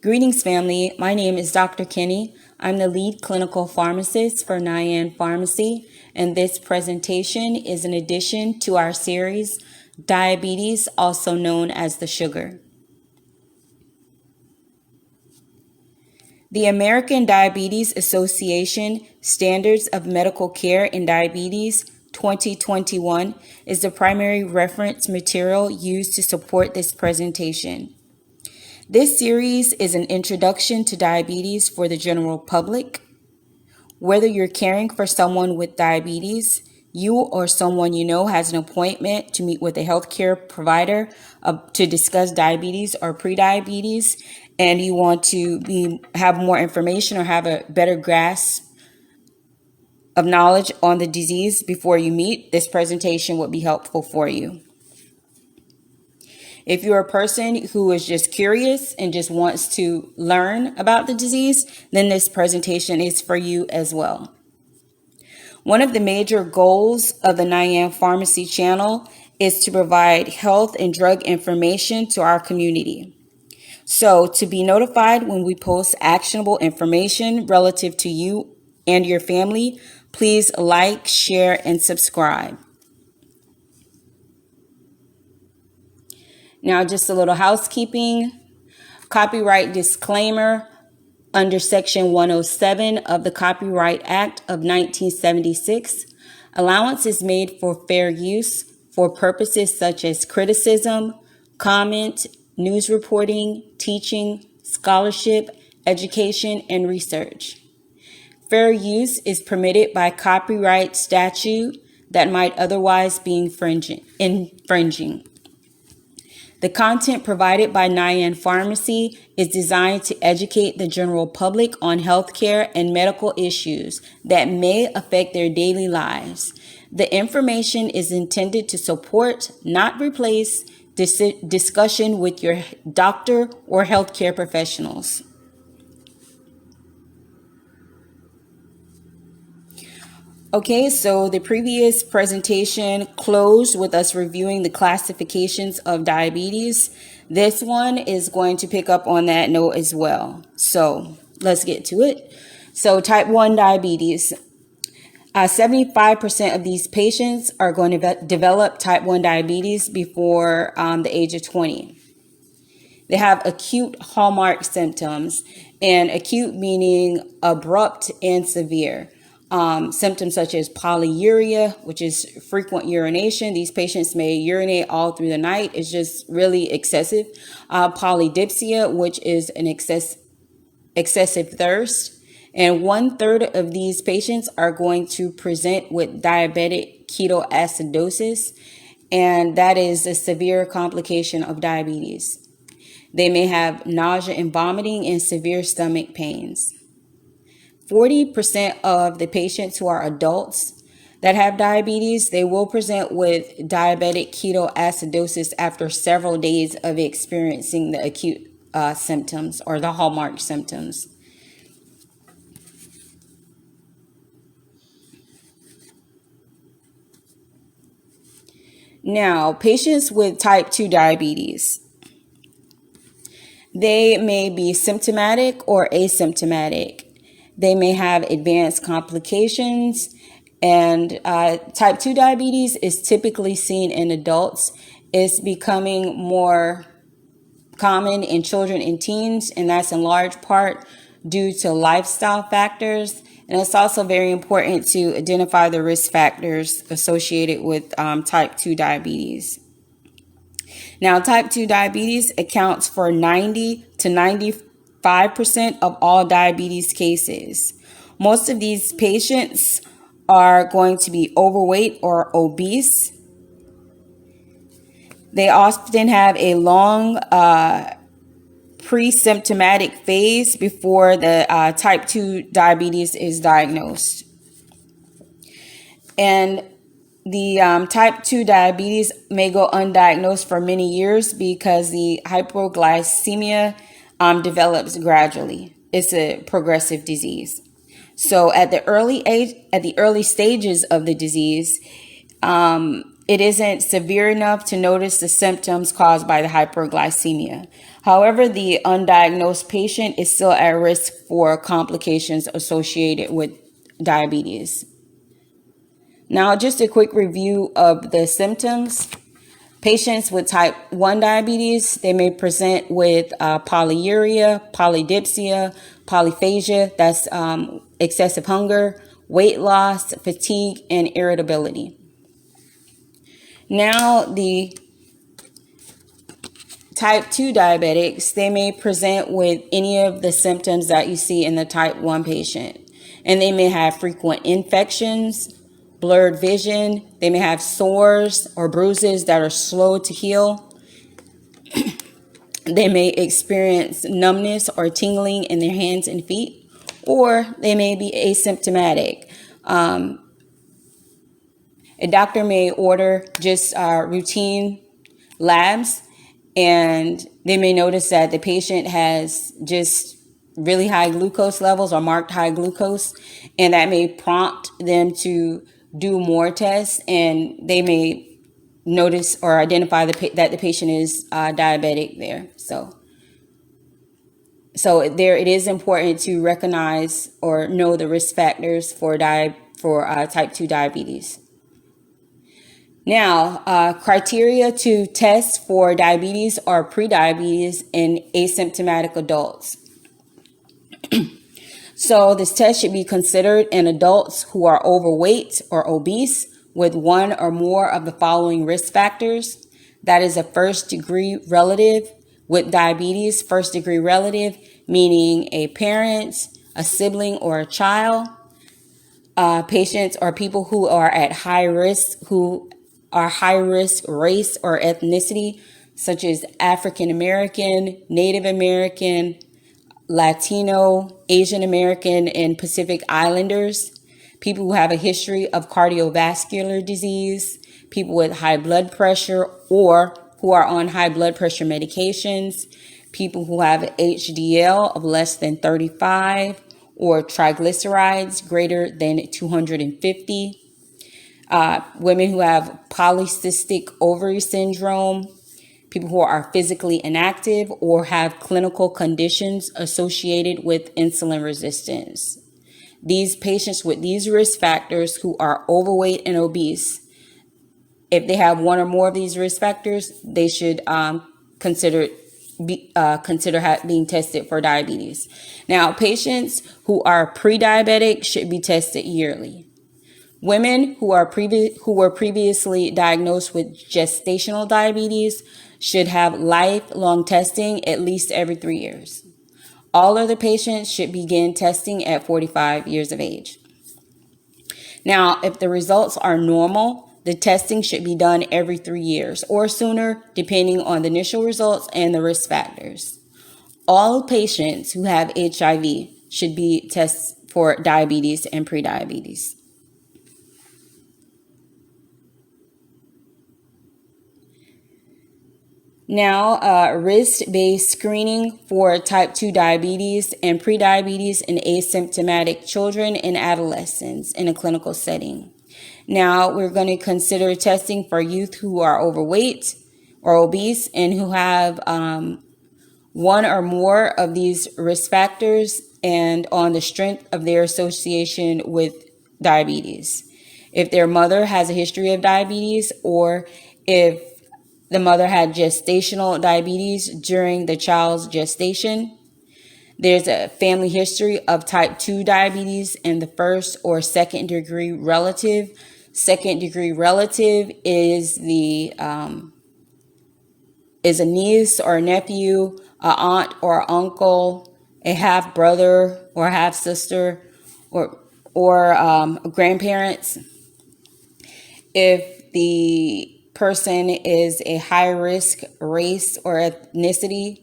Greetings, family. My name is Dr. Kenny. I'm the lead clinical pharmacist for Nyan Pharmacy, and this presentation is an addition to our series, Diabetes, also known as the sugar. The American Diabetes Association Standards of Medical Care in Diabetes 2021 is the primary reference material used to support this presentation. This series is an introduction to diabetes for the general public. Whether you're caring for someone with diabetes, you or someone you know has an appointment to meet with a healthcare provider to discuss diabetes or prediabetes, and you want to have more information or have a better grasp of knowledge on the disease before you meet, this presentation would be helpful for you. If you're a person who is just curious and just wants to learn about the disease, then this presentation is for you as well. One of the major goals of the Nyan Pharmacy channel is to provide health and drug information to our community. So to be notified when we post actionable information relative to you and your family, please like, share, and subscribe. Now, just a little housekeeping. Copyright disclaimer. Under Section 107 of the Copyright Act of 1976, allowance is made for fair use for purposes such as criticism, comment, news reporting, teaching, scholarship, education, and research. Fair use is permitted by copyright statute that might otherwise be infringing. The content provided by Nyan Pharmacy is designed to educate the general public on healthcare and medical issues that may affect their daily lives. The information is intended to support, not replace, discussion with your doctor or healthcare professionals. Okay, so the previous presentation closed with us reviewing the classifications of diabetes. This one is going to pick up on that note as well. So let's get to it. So type 1 diabetes. 75% of these patients are going to develop type 1 diabetes before the age of 20. They have acute hallmark symptoms, and acute meaning abrupt and severe. Symptoms such as polyuria, which is frequent urination. These patients may urinate all through the night. It's just really excessive. Polydipsia, which is an excessive thirst. And 1/3 of these patients are going to present with diabetic ketoacidosis, and that is a severe complication of diabetes. They may have nausea and vomiting and severe stomach pains. 40% of the patients who are adults that have diabetes, they will present with diabetic ketoacidosis after several days of experiencing the acute symptoms or the hallmark symptoms. Now, patients with type 2 diabetes, they may be symptomatic or asymptomatic. They may have advanced complications, and type 2 diabetes is typically seen in adults. It's becoming more common in children and teens, and that's in large part due to lifestyle factors. And it's also very important to identify the risk factors associated with type 2 diabetes. Now, type 2 diabetes accounts for 90 to 95% of all diabetes cases. Most of these patients are going to be overweight or obese. They often have a long pre-symptomatic phase before the type 2 diabetes is diagnosed. And the type 2 diabetes may go undiagnosed for many years because the hypoglycemia develops gradually. It's a progressive disease. So at the early stages of the disease, it isn't severe enough to notice the symptoms caused by the hyperglycemia. However, the undiagnosed patient is still at risk for complications associated with diabetes. Now, just a quick review of the symptoms. Patients with type 1 diabetes, they may present with polyuria, polydipsia, polyphagia, that's excessive hunger, weight loss, fatigue, and irritability. Now, the type 2 diabetics, they may present with any of the symptoms that you see in the type 1 patient. And they may have frequent infections, blurred vision, they may have sores or bruises that are slow to heal. They may experience numbness or tingling in their hands and feet, or they may be asymptomatic. A doctor may order just routine labs, and they may notice that the patient has just really high glucose levels or marked high glucose, and that may prompt them to do more tests, and they may notice or identify that the patient is diabetic there. So there, it is important to recognize or know the risk factors for type 2 diabetes. Now, criteria to test for diabetes are prediabetes in asymptomatic adults. So this test should be considered in adults who are overweight or obese with one or more of the following risk factors. That is a first degree relative with diabetes, first degree relative, meaning a parent, a sibling, or a child. Patients or people who are at high risk, who are high risk race or ethnicity, such as African American, Native American, Latino, Asian American, and Pacific Islanders, people who have a history of cardiovascular disease, people with high blood pressure or who are on high blood pressure medications, people who have HDL of less than 35 or triglycerides greater than 250, women who have polycystic ovary syndrome, people who are physically inactive or have clinical conditions associated with insulin resistance. These patients with these risk factors who are overweight and obese, if they have one or more of these risk factors, they should consider being tested for diabetes. Now, patients who are pre-diabetic should be tested yearly. Women who were previously diagnosed with gestational diabetes should have lifelong testing at least every 3 years. All other patients should begin testing at 45 years of age. Now, if the results are normal, the testing should be done every 3 years or sooner, depending on the initial results and the risk factors. All patients who have HIV should be tested for diabetes and prediabetes. Now, risk-based screening for type 2 diabetes and prediabetes in asymptomatic children and adolescents in a clinical setting. Now, we're going to consider testing for youth who are overweight or obese and who have one or more of these risk factors and on the strength of their association with diabetes. If their mother has a history of diabetes, or if the mother had gestational diabetes during the child's gestation, there's a family history of type 2 diabetes in the first or second degree relative. Second degree relative is is a niece or a nephew, an aunt or uncle, a half brother or half sister, or grandparents. If the person is a high risk race or ethnicity,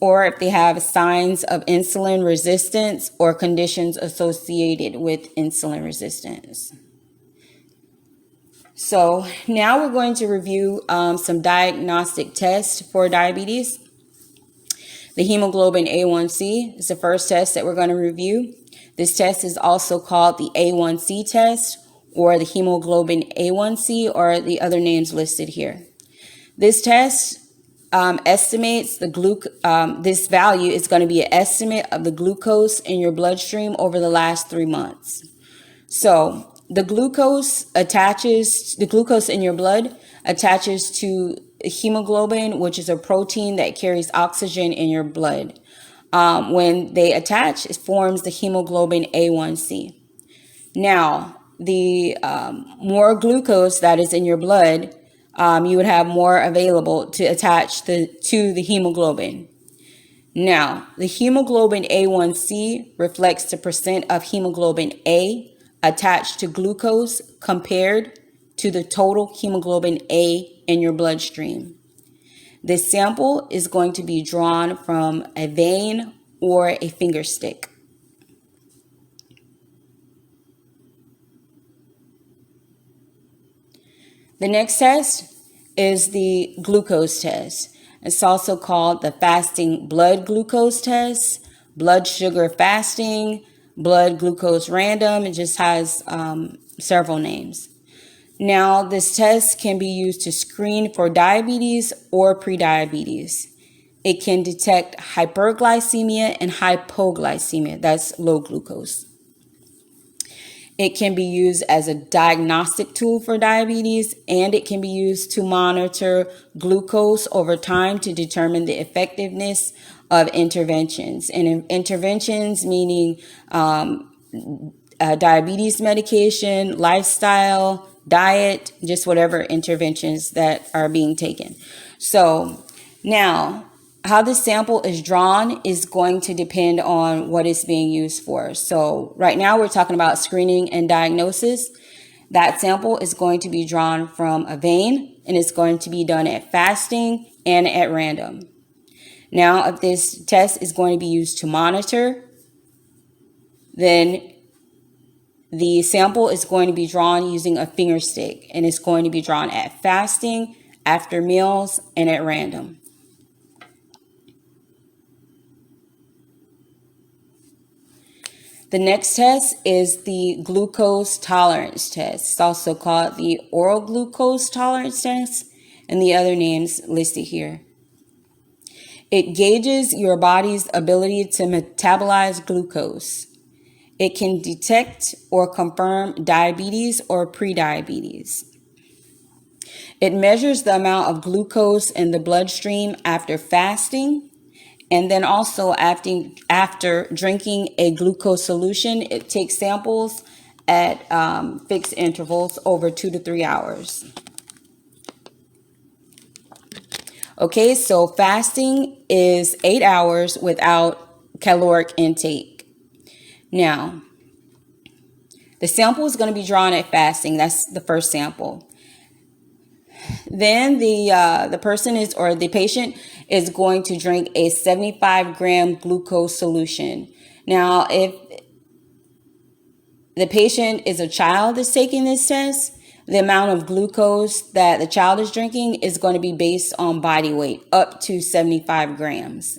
or if they have signs of insulin resistance or conditions associated with insulin resistance. So now we're going to review some diagnostic tests for diabetes. The hemoglobin A1C is the first test that we're going to review. This test is also called the A1C test or the hemoglobin A1C, or the other names listed here. This test estimates this value is going to be an estimate of the glucose in your bloodstream over the last 3 months. So the glucose in your blood attaches to hemoglobin, which is a protein that carries oxygen in your blood. When they attach, it forms the hemoglobin A1C. Now, the more glucose that is in your blood, you would have more available to attach to the hemoglobin. Now, the hemoglobin A1C reflects the percent of hemoglobin A attached to glucose compared to the total hemoglobin A in your bloodstream. This sample is going to be drawn from a vein or a finger stick. The next test is the glucose test. It's also called the fasting blood glucose test, blood sugar fasting, blood glucose random. It just has several names. Now, this test can be used to screen for diabetes or prediabetes. It can detect hyperglycemia and hypoglycemia. That's low glucose. It can be used as a diagnostic tool for diabetes, and it can be used to monitor glucose over time to determine the effectiveness of interventions. And interventions meaning diabetes medication, lifestyle, diet, just whatever interventions that are being taken. So now, how the sample is drawn is going to depend on what it's being used for. So right now we're talking about screening and diagnosis. That sample is going to be drawn from a vein, and it's going to be done at fasting and at random. Now, if this test is going to be used to monitor, then the sample is going to be drawn using a finger stick, and it's going to be drawn at fasting, after meals, and at random. The next test is the glucose tolerance test. It's also called the oral glucose tolerance test, and the other names listed here. It gauges your body's ability to metabolize glucose. It can detect or confirm diabetes or prediabetes. It measures the amount of glucose in the bloodstream after fasting, and then also after drinking a glucose solution. It takes samples at fixed intervals over 2 to 3 hours. Okay, so fasting is 8 hours without caloric intake. Now, the sample is going to be drawn at fasting. That's the first sample. Then the patient is going to drink a 75-gram glucose solution. Now, if the patient is a child that's taking this test, the amount of glucose that the child is drinking is going to be based on body weight, up to 75 grams.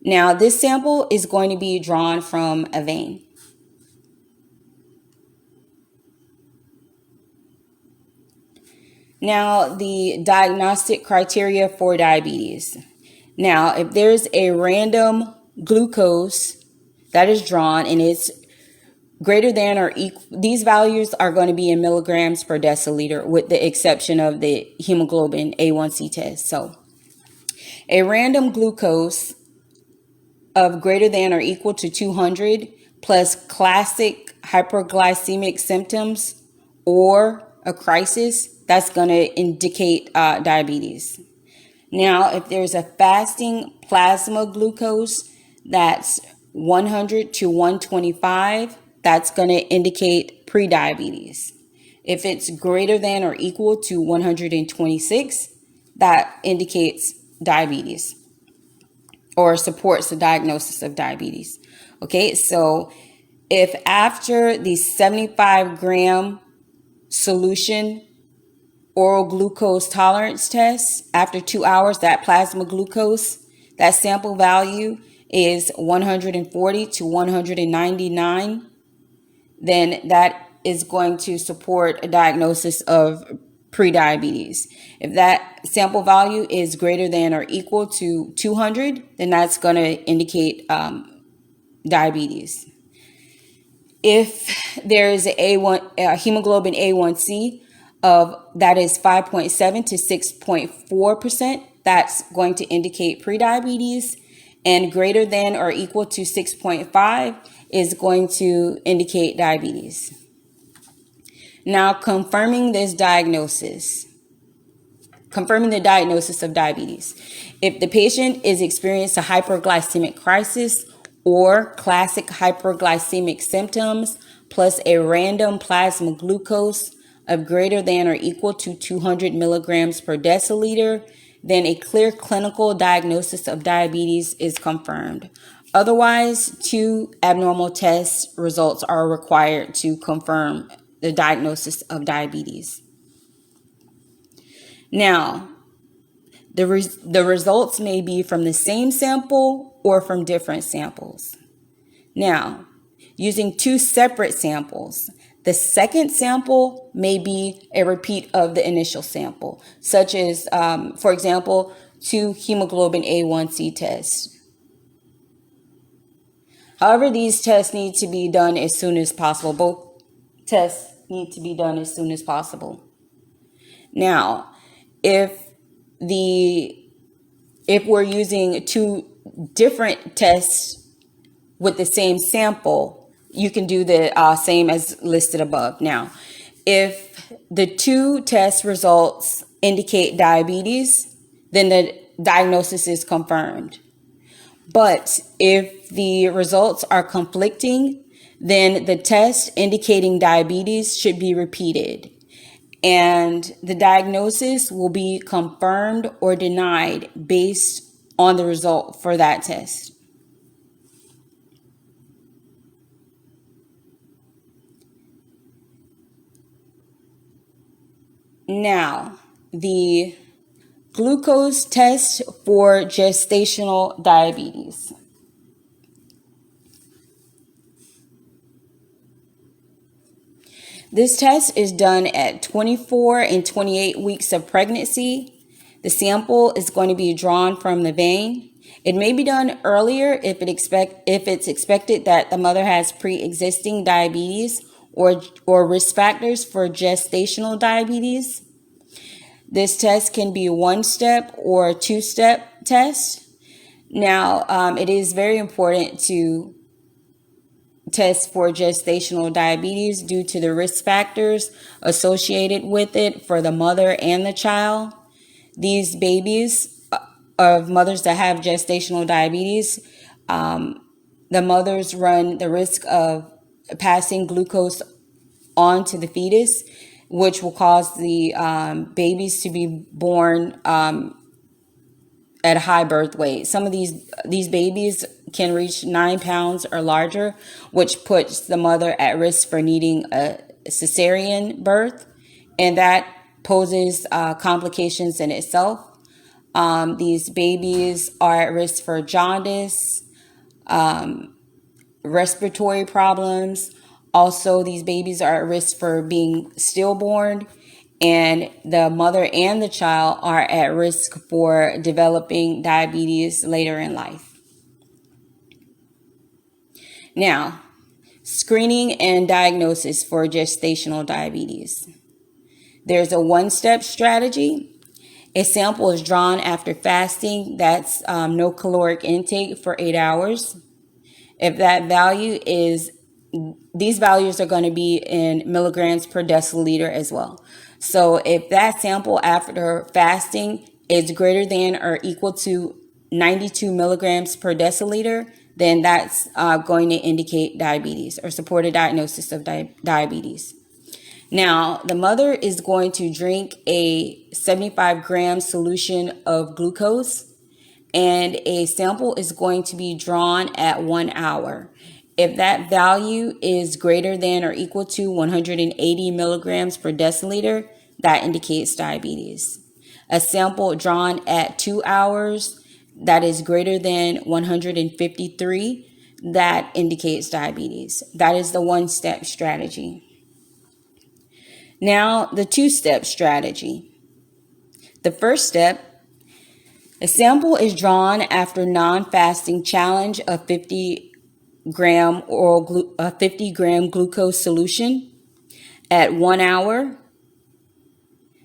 Now, this sample is going to be drawn from a vein. Now, the diagnostic criteria for diabetes. Now, if there's a random glucose that is drawn and it's greater than or equal, these values are going to be in milligrams per deciliter, with the exception of the hemoglobin A1C test. So, a random glucose of greater than or equal to 200 plus classic hyperglycemic symptoms or a crisis, that's going to indicate diabetes. Now, if there's a fasting plasma glucose that's 100 to 125, that's going to indicate prediabetes. If it's greater than or equal to 126, that indicates diabetes or supports the diagnosis of diabetes. Okay, so if after the 75-gram solution oral glucose tolerance test, after 2 hours, that plasma glucose, that sample value is 140 to 199, then that is going to support a diagnosis of prediabetes. If that sample value is greater than or equal to 200, then that's going to indicate diabetes. If there is a hemoglobin A1C of that is 5.7 to 6.4%, that's going to indicate prediabetes, and greater than or equal to 6.5 is going to indicate diabetes. Now, confirming the diagnosis of diabetes. If the patient is experiencing a hyperglycemic crisis or classic hyperglycemic symptoms plus a random plasma glucose of greater than or equal to 200 milligrams per deciliter, then a clear clinical diagnosis of diabetes is confirmed. Otherwise, 2 abnormal test results are required to confirm the diagnosis of diabetes. Now, the results may be from the same sample or from different samples. Now, using 2 separate samples, the second sample may be a repeat of the initial sample, such as, for example, 2 hemoglobin A1C tests. However, these tests need to be done as soon as possible. Both tests need to be done as soon as possible. Now, if we're using 2 different tests with the same sample, you can do the same as listed above. Now, if the 2 test results indicate diabetes, then the diagnosis is confirmed. But if the results are conflicting, then the test indicating diabetes should be repeated, and the diagnosis will be confirmed or denied based on the result for that test. Now, the glucose test for gestational diabetes. This test is done at 24 and 28 weeks of pregnancy. The sample is going to be drawn from the vein. It may be done earlier if it's expected that the mother has pre-existing diabetes or risk factors for gestational diabetes. This test can be a 1-step or a 2-step test. Now, it is very important to test for gestational diabetes due to the risk factors associated with it for the mother and the child. These babies of mothers that have gestational diabetes, the mothers run the risk of passing glucose on to the fetus, which will cause the babies to be born at a high birth weight. Some of these babies can reach 9 pounds or larger, which puts the mother at risk for needing a cesarean birth, and that poses complications in itself. These babies are at risk for jaundice, respiratory problems. Also, these babies are at risk for being stillborn, and the mother and the child are at risk for developing diabetes later in life. Now, screening and diagnosis for gestational diabetes. There's a 1-step strategy. A sample is drawn after fasting. That's no caloric intake for 8 hours. If that value is, these values are going to be in milligrams per deciliter as well. So if that sample after fasting is greater than or equal to 92 milligrams per deciliter, then that's going to indicate diabetes or support a diagnosis of diabetes. Now, the mother is going to drink a 75-gram solution of glucose, and a sample is going to be drawn at 1 hour. If that value is greater than or equal to 180 milligrams per deciliter, that indicates diabetes. A sample drawn at 2 hours that is greater than 153, that indicates diabetes. That is the 1-step strategy. Now, the two-step strategy. The first step, a sample is drawn after non-fasting challenge of 50 gram glucose solution at 1 hour,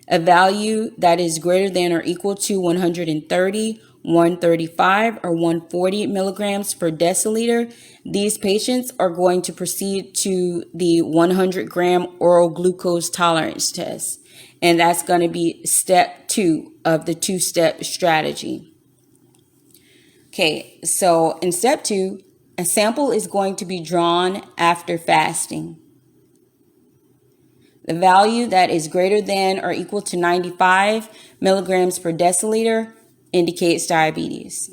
a value that is greater than or equal to 130, 135, or 140 milligrams per deciliter. These patients are going to proceed to the 100 gram oral glucose tolerance test. And that's going to be step 2 of the two-step strategy. Okay, so in step 2, a sample is going to be drawn after fasting. The value that is greater than or equal to 95 milligrams per deciliter indicates diabetes.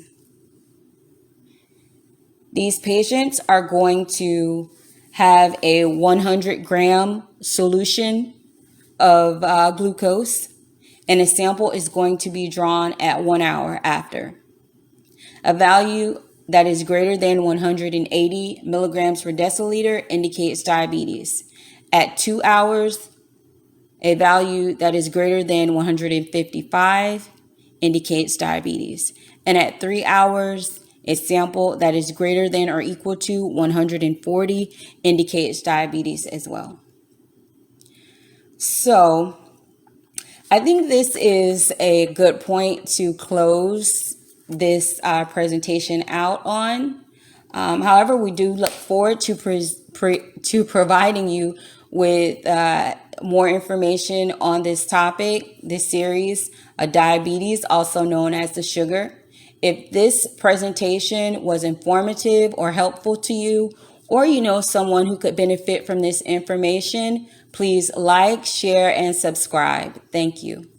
These patients are going to have a 100 gram solution of glucose, and a sample is going to be drawn at 1 hour after. A value that is greater than 180 milligrams per deciliter indicates diabetes. At 2 hours, a value that is greater than 155 indicates diabetes. And at 3 hours, a sample that is greater than or equal to 140 indicates diabetes as well. So I think this is a good point to close this presentation out on. However, we do look forward to providing you with more information on this topic, this series, diabetes, also known as the sugar. If this presentation was informative or helpful to you, or you know someone who could benefit from this information, please like, share, and subscribe. Thank you.